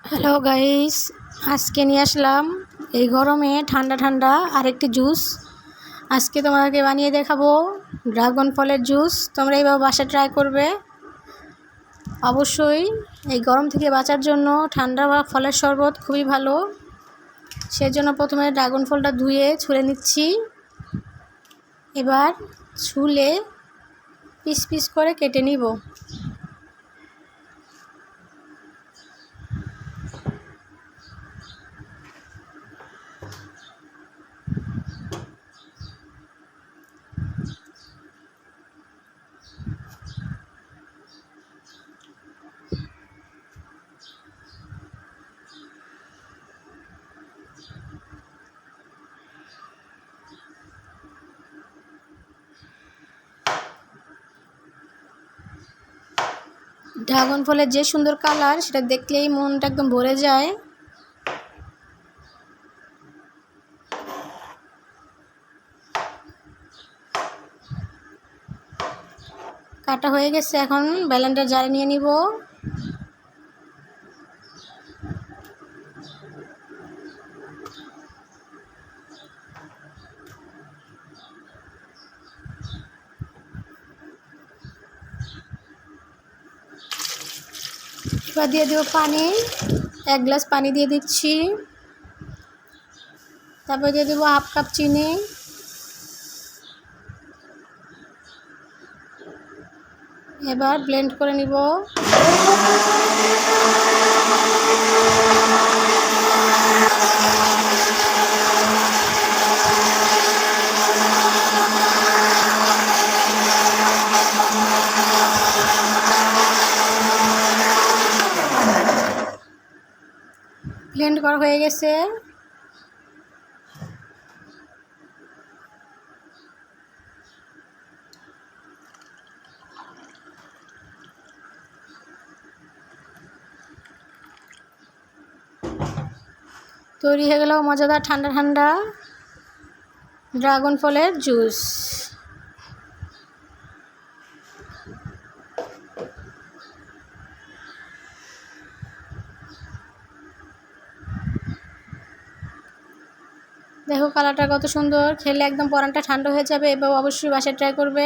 Hello guys, আজকে নিয়ে আসলাম এই গরমে ঠান্ডা ঠান্ডা আরেকটি জুস। আজকে তোমাদেরকে বানিয়ে দেখাবো ড্রাগন ফলের জুস। তোমরা এইভাবে বাসায় ট্রাই করবে। অবশ্যই এই গরম থেকে বাঁচার জন্য ঠান্ডা বা ফলের শরবত খুবই ভালো। সেজন্য প্রথমে ড্রাগন ফলটা ধুয়ে ছুলে নিচ্ছি। এবার ছুলে পিস পিস করে কেটে নিব। ড্রাগন ফলের যে সুন্দর কালার, সেটা দেখলেই মনটা একদম ভরে যায়। কাটা হয়ে গেছে, এখন ব্লেন্ডার জারে নিয়ে নিব। এবার দিয়ে দেবো পানি, 1 গ্লাস পানি দিয়ে দিচ্ছি। তারপর দিয়ে দেবো 1/2 কাপ চিনি। এবার ব্লেন্ড করে নিব। ব্লেন্ড করা হয়ে গেছে। তৈরি হয়ে গেল মজাদার ঠান্ডা ঠান্ডা ড্রাগন ফলের জুস। দেখো কালারটা কত সুন্দর, খেলে একদম পরানটা ঠান্ডা হয়ে যাবে। এবার অবশ্যই বাসায় ট্রাই করবে।